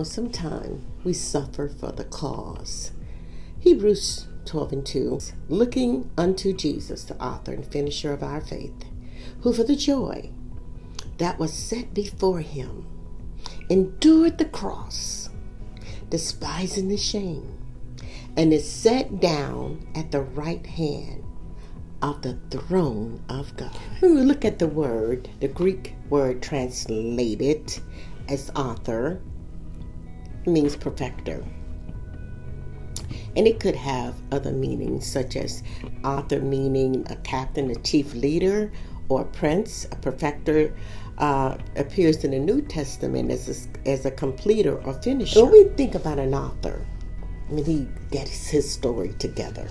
Sometimes we suffer for the cause. Hebrews 12:2, looking unto Jesus, the author and finisher of our faith, who for the joy that was set before him endured the cross, despising the shame, and is set down at the right hand of the throne of God. When we look at the Greek word translated as author means perfecter. And it could have other meanings, such as author meaning a captain, a chief leader, or a prince. A perfecter appears in the New Testament as a completer or finisher. When we think about an author, he gets his story together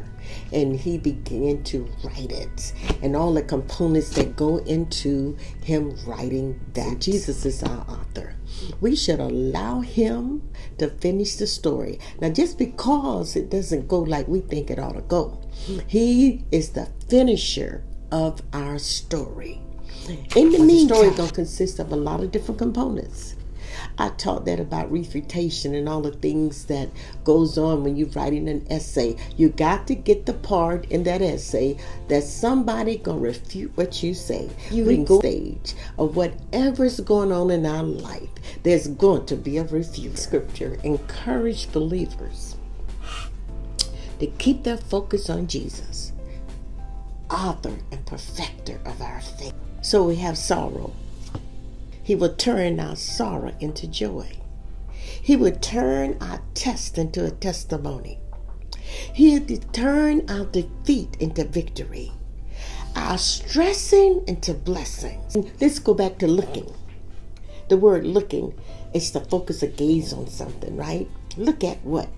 and he began to write it, and all the components that go into him writing that. Jesus is our author. We should allow him to finish the story. Now, just because it doesn't go like we think it ought to go, he is the finisher of our story. In the meantime, the story is going to consist of a lot of different components. I taught that about refutation and all the things that goes on when you're writing an essay. You got to get the part in that essay that somebody gonna refute what you say. You can go stage of whatever's going on in our life. There's going to be a refute. Scripture encourage believers to keep their focus on Jesus, author and perfecter of our faith. So we have sorrow. He will turn our sorrow into joy. He will turn our test into a testimony. He'll turn our defeat into victory, our stressing into blessings. Let's go back to looking. The word looking is to focus a gaze on something, right? Look at what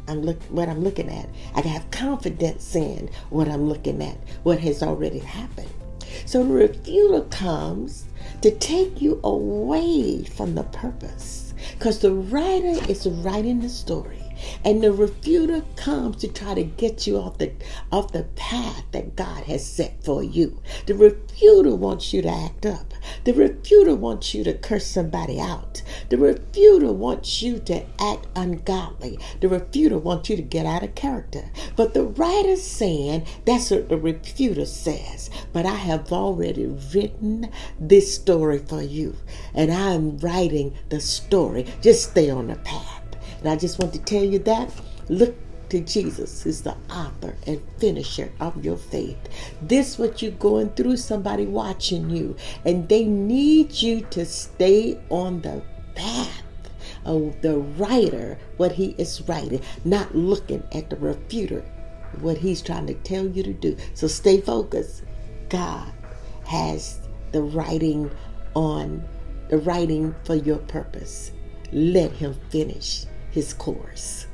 I'm looking at. I can have confidence in what I'm looking at, what has already happened. So the refuter comes to take you away from the purpose, because the writer is writing the story, and the refuter comes to try to get you off the path that God has set for you. The refuter wants you to act up. The refuter wants you to curse somebody out. The refuter wants you to act ungodly. The refuter wants you to get out of character. But the writer's saying, that's what the refuter says. But I have already written this story for you, and I'm writing the story. Just stay on the path. And I just want to tell you that. Look to Jesus, who's the author and finisher of your faith. This what you're going through, somebody watching you, and they need you to stay on the path of the writer, what he is writing, not looking at the refuter, what he's trying to tell you to do. So stay focused. God has the writing for your purpose. Let him finish his course.